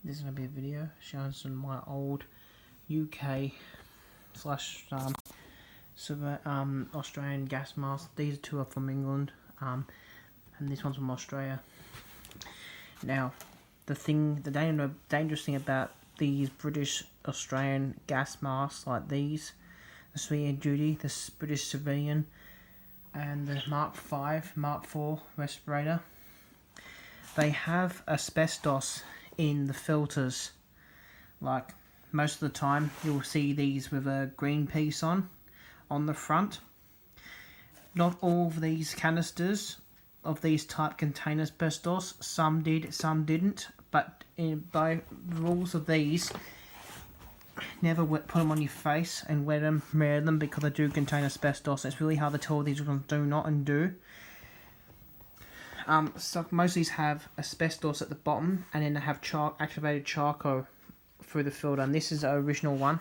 This is going to be a video showing some of my old UK slash Australian gas masks. These two are from England, and this one's from Australia. Now, the dangerous thing about these British Australian gas masks like these, the civilian duty, the British civilian, and the Mark 5, Mark 4 respirator, they have asbestos in the filters. Like most of the time you'll see these with a green piece on the front. Not all of these canisters of these type contain asbestos. Some did, some didn't, but by rules of these, never put them on your face and wear them because they do contain asbestos. It's really hard to tell these ones do not and do. So most of these have asbestos at the bottom, and then they have activated charcoal through the filter, and this is the original one.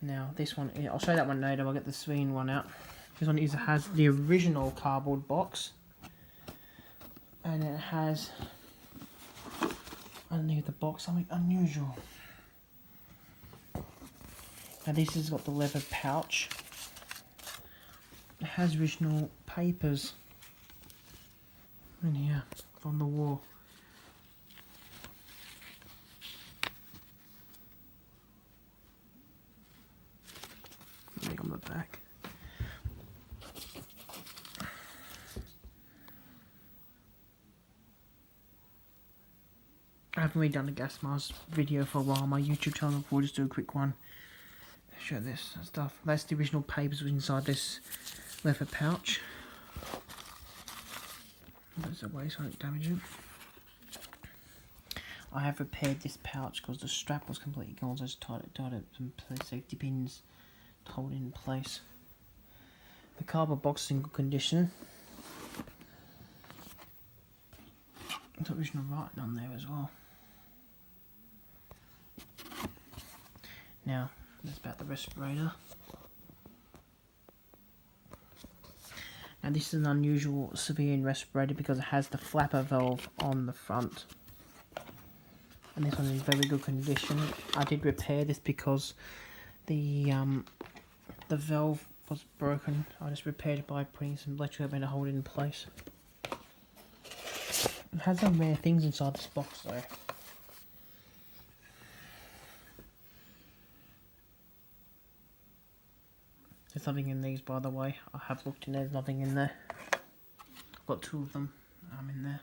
Now this one, I'll show you that one later. I'll get the civilian one out. This one has the original cardboard box, and it has underneath the box something unusual. Now this has got the leather pouch. It has original papers in here from the war. Something on the back. I haven't really done a gas mask video for a while on my YouTube channel. We'll just do a quick one. Show this stuff. That's the original papers inside this leather pouch. That's away so I don't damage it. I have repaired this pouch because the strap was completely gone, so I just tied it some safety pins to hold it in place. The cardboard box is in good condition. There's original writing on there as well. Now, that's about the respirator. Now this is an unusual civilian respirator because it has the flapper valve on the front. And this one's in very good condition. I did repair this because the valve was broken. I just repaired it by putting some electrical tape to hold it in place. It has some rare things inside this box though. There's nothing in these, by the way. I have looked in there, there's nothing in there. I've got two of them in there.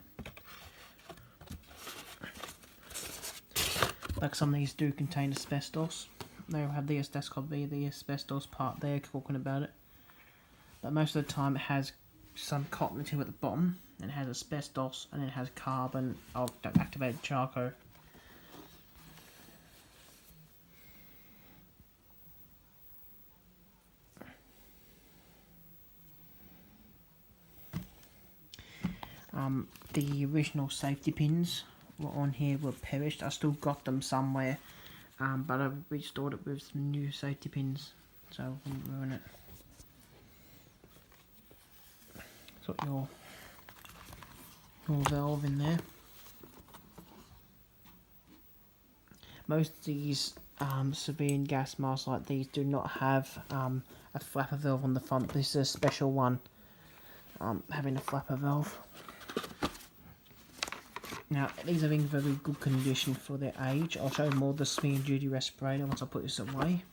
Like some of these do contain asbestos. They'll have the asbestos part there talking about it. But most of the time it has some cotton material at the bottom, and it has asbestos, and it has carbon or activated charcoal. The original safety pins were on here were perished. I still got them somewhere, but I've restored it with some new safety pins, so I wouldn't ruin it. Got your valve in there. Most of these civilian gas masks like these do not have a flapper valve on the front. This is a special one, having a flapper valve. Now, these are in very good condition for their age. I'll show you more of the civilian duty respirator once I put this away.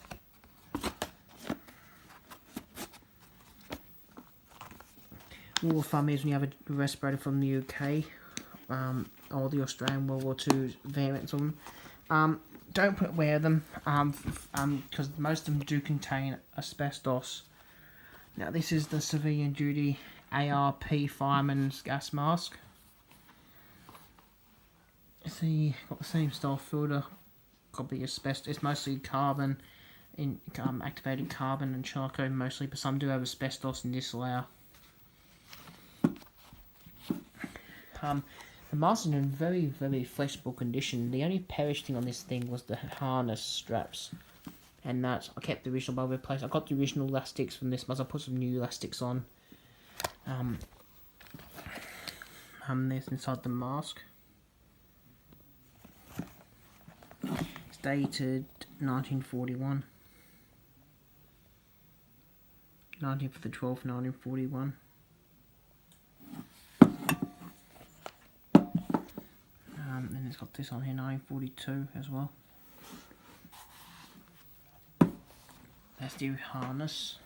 Rule of thumb is when you have a respirator from the UK, or the Australian World War II variants of them, don't wear them, because most of them do contain asbestos. Now, this is the civilian duty ARP fireman's gas mask. See, got the same style filter. Got the asbestos. It's mostly carbon, activated carbon and charcoal mostly, but some do have asbestos in this layer. The mask is in very, very flexible condition. The only perished thing on this thing was the harness straps, and I kept the original but I replaced. I got the original elastics from this mask. I put some new elastics on. This inside the mask. dated 1941. 19th of the 12th, 1941. And it's got this on here, 1942 as well. That's the harness,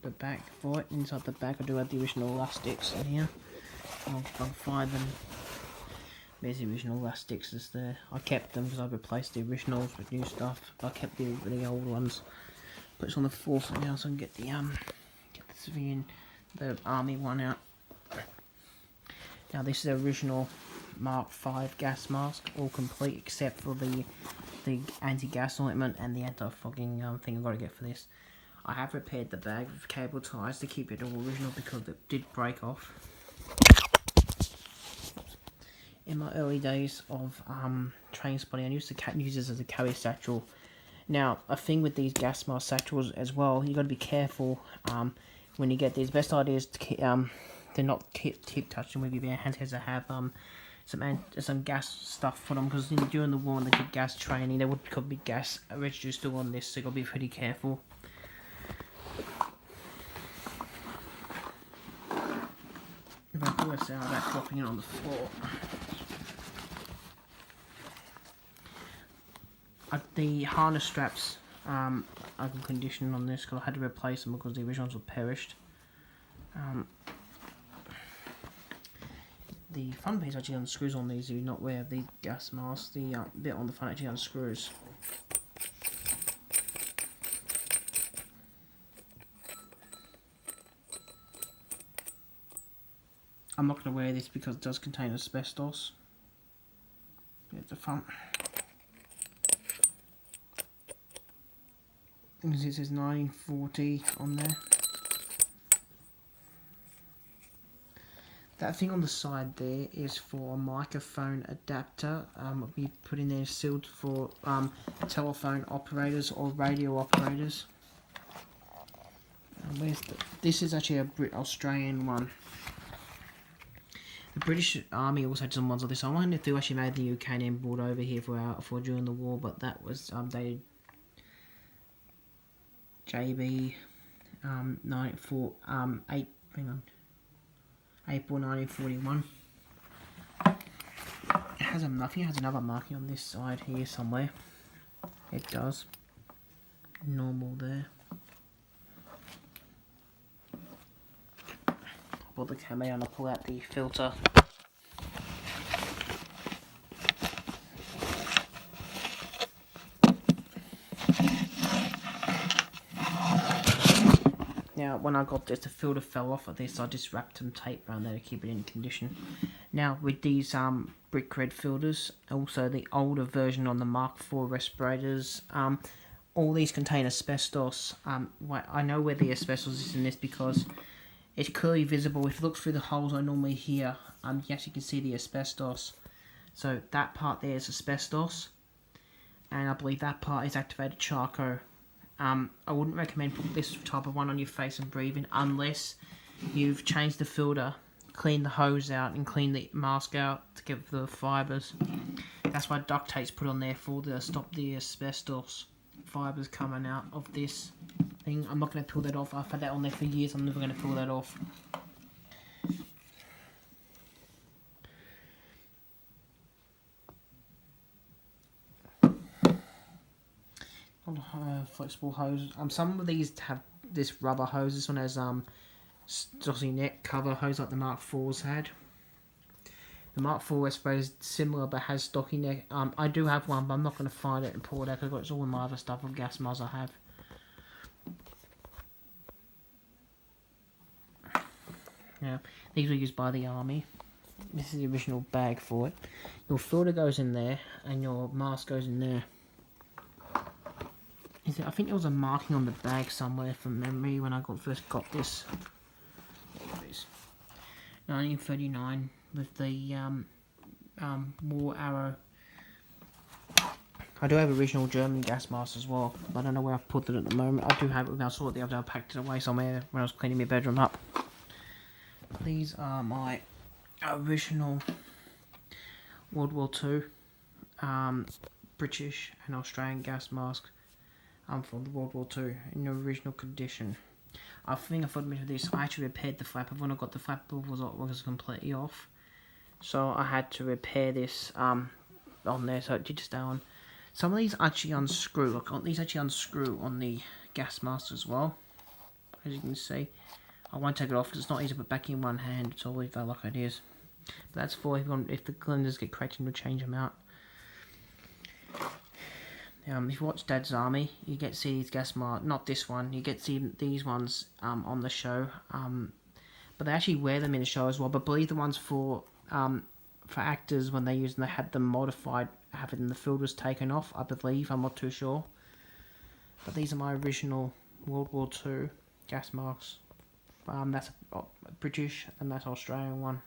the back for it. Inside the back I do have the original elastics in here. I'll find them. There's the original elastics is there. I kept them because I replaced the originals with new stuff. I kept the old ones. Put this on the floor for now so I can get the civilian, the army one out. Now this is the original Mark 5 gas mask, all complete except for the anti-gas ointment and the anti-fogging thing I've got to get for this. I have repaired the bag with cable ties to keep it all original because it did break off. In my early days of train spotting, I used to use this as a carry satchel. Now, a thing with these gas mask satchels as well, you got to be careful when you get these. Best idea is to not keep touching with your bare hands, because they have some gas stuff for them, because during the war when they did gas training there could be gas residue still on this, so you got to be pretty careful. If I pull this out without dropping it on the floor. The harness straps are in condition on this because I had to replace them because the originals were perished. The front piece actually unscrews on these if you're not aware of the gas mask. The bit on the front actually unscrews. I'm not going to wear this because it does contain asbestos. At the front. You can see it says 1940 on there. That thing on the side there is for a microphone adapter. We put in there sealed for telephone operators or radio operators. This is actually a Australian one. The British Army also had some ones like this. I wonder if they actually made the UK and then brought over here for during the war, but that was dated JB 8 hang on. April 1941. It has I think it has another marking on this side here somewhere. It does. Normal there. I'll put the camera and I'll pull out the filter. Now, when I got this, the filter fell off of this. I just wrapped some tape around there to keep it in condition. Now, with these brick red filters, also the older version on the Mark IV respirators, all these contain asbestos. I know where the asbestos is in this because it's clearly visible. If you look through the holes I normally hear, yes, you can see the asbestos. So that part there is asbestos, and I believe that part is activated charcoal. I wouldn't recommend putting this type of one on your face and breathing unless you've changed the filter, cleaned the hose out and cleaned the mask out to get the fibres. That's why duct tape's put on there for to stop the asbestos fibres coming out of this thing. I'm not going to peel that off. I've had that on there for years. I'm never going to peel that off. Flexible hose. Some of these have this rubber hose. This one has stocky neck cover hose like the Mark IVs had. The Mark IV respirator is similar but has stocky neck. I do have one, but I'm not going to find it and pull it out because it's all in my other stuff of gas masks I have. Now, these were used by the army. This is the original bag for it. Your filter goes in there and your mask goes in there. I think there was a marking on the bag somewhere from memory when I first got this. There it is. 1939 with the war arrow. I do have original German gas masks as well, but I don't know where I've put it at the moment. I do have it. I saw it the other day. I packed it away somewhere when I was cleaning my bedroom up. These are my original World War II British and Australian gas masks from World War II in the original condition. I think I've admitted this, I actually repaired the flap, but when I got the flap was completely off. So I had to repair this on there, so it did stay on. Some of these actually unscrew. Look, these actually unscrew on the gas mask as well. As you can see, I won't take it off because it's not easy to put back in one hand. It's always that like it is. But that's for if the cylinders get cracked, you'll change them out. If you watch Dad's Army, you get to see these gas masks. Not this one. You get to see these ones on the show. But they actually wear them in the show as well. But I believe the ones for actors when they had them modified, having the filters taken off. I believe, I'm not too sure. But these are my original World War II gas masks. That's a British and that's Australian one.